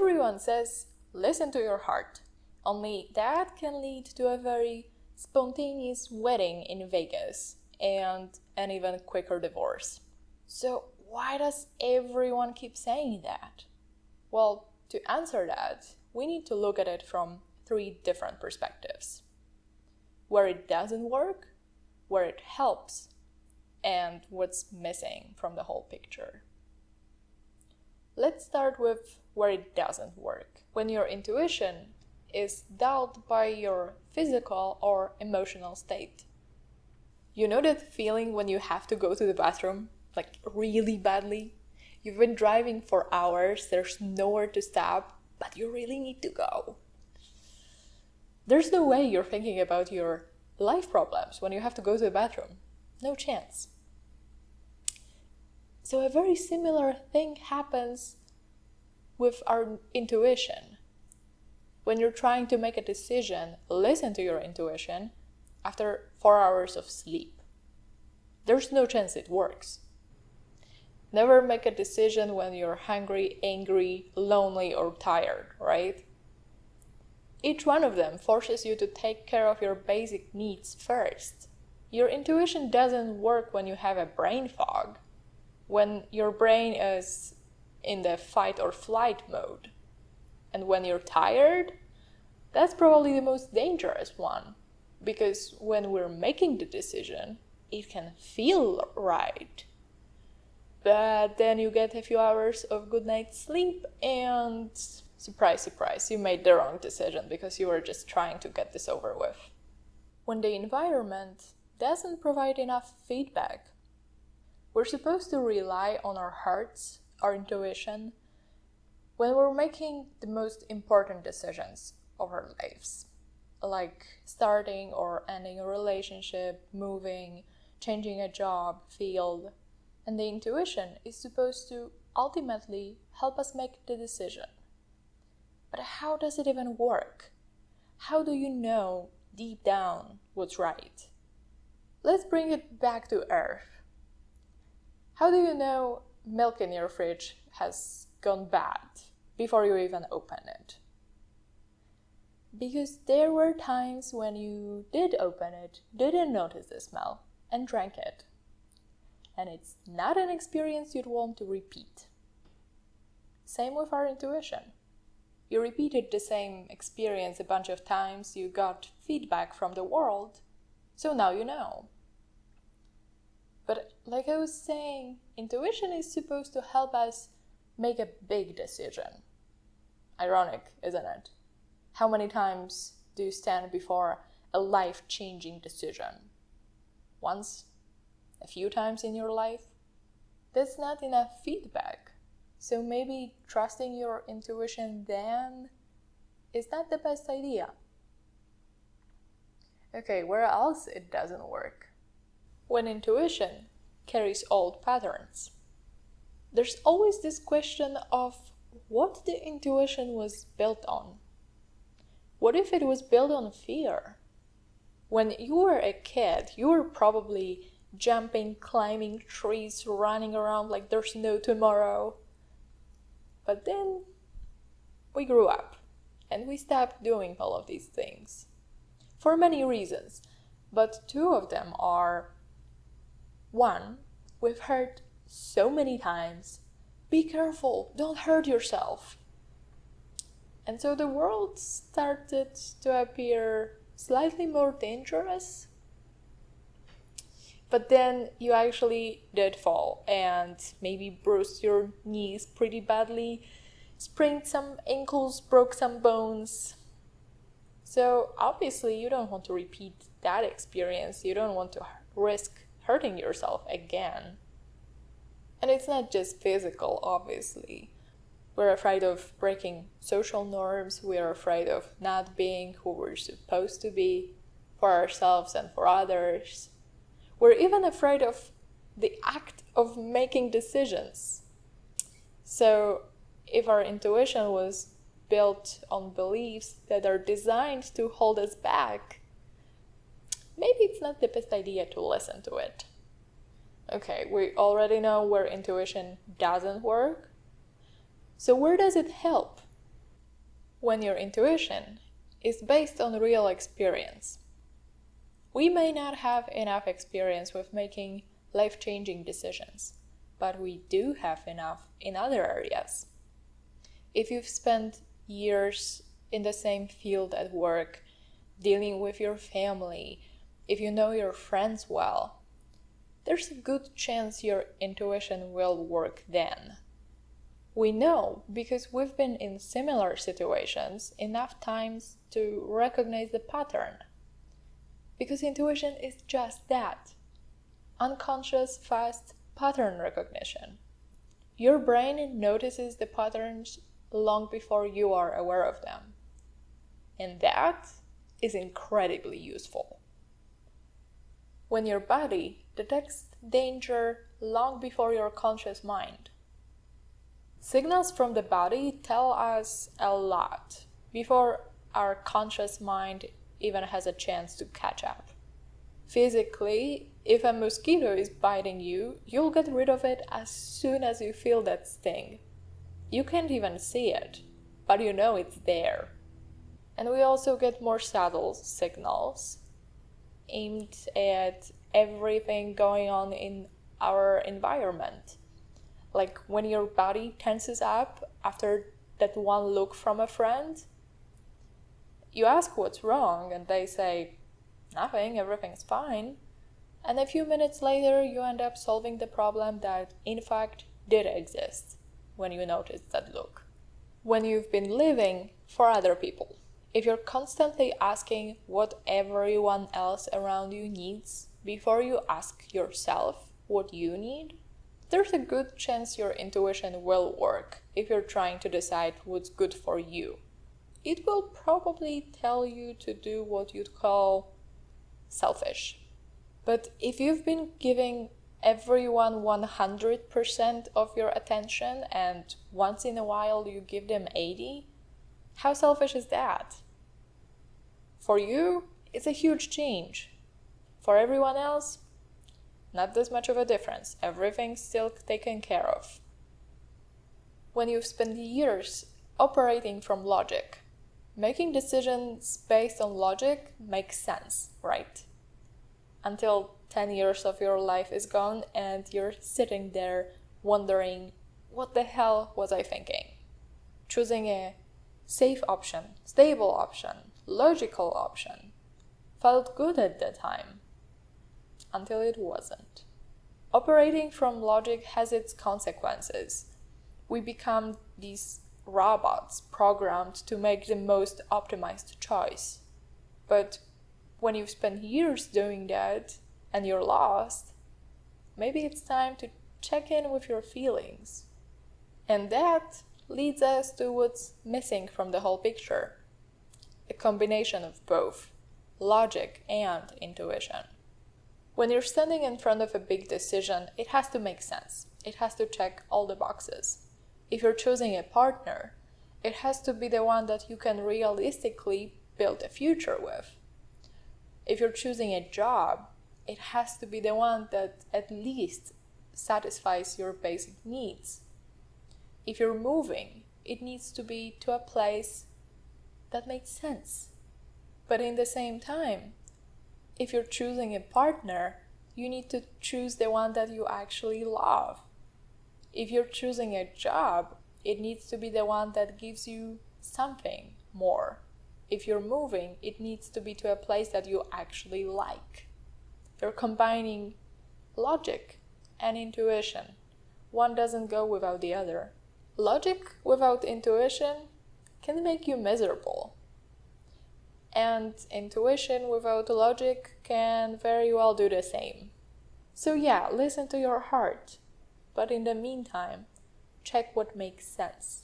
Everyone says, listen to your heart. Only that can lead to a very spontaneous wedding in Vegas and an even quicker divorce. So why does everyone keep saying that? Well, to answer that, we need to look at it from 3 different perspectives. Where it doesn't work, where it helps, and what's missing from the whole picture. Let's start with where it doesn't work. When your intuition is dulled by your physical or emotional state. You know that feeling when you have to go to the bathroom, like really badly? You've been driving for hours, there's nowhere to stop, but you really need to go. There's no way you're thinking about your life problems when you have to go to the bathroom. No chance. So a very similar thing happens with our intuition. When you're trying to make a decision, listen to your intuition after 4 hours of sleep. There's no chance it works. Never make a decision when you're hungry, angry, lonely, or tired, right? Each one of them forces you to take care of your basic needs first. Your intuition doesn't work when you have a brain fog, when your brain is in the fight or flight mode. And when you're tired, that's probably the most dangerous one, because when we're making the decision, it can feel right. But then you get a few hours of good night's sleep and surprise, surprise, you made the wrong decision because you were just trying to get this over with. When the environment doesn't provide enough feedback, we're supposed to rely on our hearts, our intuition, when we're making the most important decisions of our lives, like starting or ending a relationship, moving, changing a job, field. And the intuition is supposed to ultimately help us make the decision. But how does it even work? How do you know deep down what's right? Let's bring it back to Earth. How do you know milk in your fridge has gone bad before you even open it? Because there were times when you did open it, didn't notice the smell, and drank it. And it's not an experience you'd want to repeat. Same with our intuition. You repeated the same experience a bunch of times, you got feedback from the world, so now you know. But like I was saying, intuition is supposed to help us make a big decision. Ironic, isn't it? How many times do you stand before a life-changing decision? Once? A few times in your life? That's not enough feedback. So maybe trusting your intuition then is not the best idea. Okay, where else it doesn't work? When intuition carries old patterns. There's always this question of what the intuition was built on. What if it was built on fear? When you were a kid, you were probably jumping, climbing trees, running around like there's no tomorrow. But then we grew up and we stopped doing all of these things. For many reasons, but 2 of them are: 1, we've heard so many times, be careful, don't hurt yourself. And so the world started to appear slightly more dangerous. But then you actually did fall and maybe bruised your knees pretty badly, sprained some ankles, broke some bones. So obviously you don't want to repeat that experience. You don't want to risk hurting yourself again. And it's not just physical, obviously. We're afraid of breaking social norms. We are afraid of not being who we're supposed to be for ourselves and for others. We're even afraid of the act of making decisions. So if our intuition was built on beliefs that are designed to hold us back, maybe it's not the best idea to listen to it. Okay, we already know where intuition doesn't work. So where does it help? when your intuition is based on real experience. We may not have enough experience with making life-changing decisions, but we do have enough in other areas. If you've spent years in the same field at work, dealing with your family, if you know your friends well, there's a good chance your intuition will work then. We know because we've been in similar situations enough times to recognize the pattern. Because intuition is just that. Unconscious, fast pattern recognition. Your brain notices the patterns long before you are aware of them. And that is incredibly useful. When your body detects danger long before your conscious mind. Signals from the body tell us a lot before our conscious mind even has a chance to catch up. Physically, if a mosquito is biting you, you'll get rid of it as soon as you feel that sting. You can't even see it, but you know it's there. And we also get more subtle signals aimed at everything going on in our environment. Like when your body tenses up after that one look from a friend, you ask what's wrong and they say, nothing, everything's fine. And a few minutes later, you end up solving the problem that in fact did exist when you noticed that look. When you've been living for other people, if you're constantly asking what everyone else around you needs before you ask yourself what you need, there's a good chance your intuition will work if you're trying to decide what's good for you. It will probably tell you to do what you'd call selfish. But if you've been giving everyone 100% of your attention and once in a while you give them 80%, how selfish is that? For you, it's a huge change. For everyone else, not this much of a difference. Everything's still taken care of. When you've spent years operating from logic, making decisions based on logic makes sense, right? Until 10 years of your life is gone and you're sitting there wondering, what the hell was I thinking? Choosing a safe option, stable option, logical option felt good at the time, until it wasn't. Operating from logic has its consequences. We become these robots programmed to make the most optimized choice. But when you've spent years doing that and you're lost, maybe it's time to check in with your feelings. And that leads us to what's missing from the whole picture. A combination of both, logic and intuition. When you're standing in front of a big decision, it has to make sense. It has to check all the boxes. If you're choosing a partner, it has to be the one that you can realistically build a future with. If you're choosing a job, it has to be the one that at least satisfies your basic needs. If you're moving, it needs to be to a place that makes sense. But in the same time, if you're choosing a partner, you need to choose the one that you actually love. If you're choosing a job, it needs to be the one that gives you something more. If you're moving, it needs to be to a place that you actually like. You're combining logic and intuition. One doesn't go without the other. Logic without intuition can make you miserable. And intuition without logic can very well do the same. So yeah, listen to your heart. But in the meantime, check what makes sense.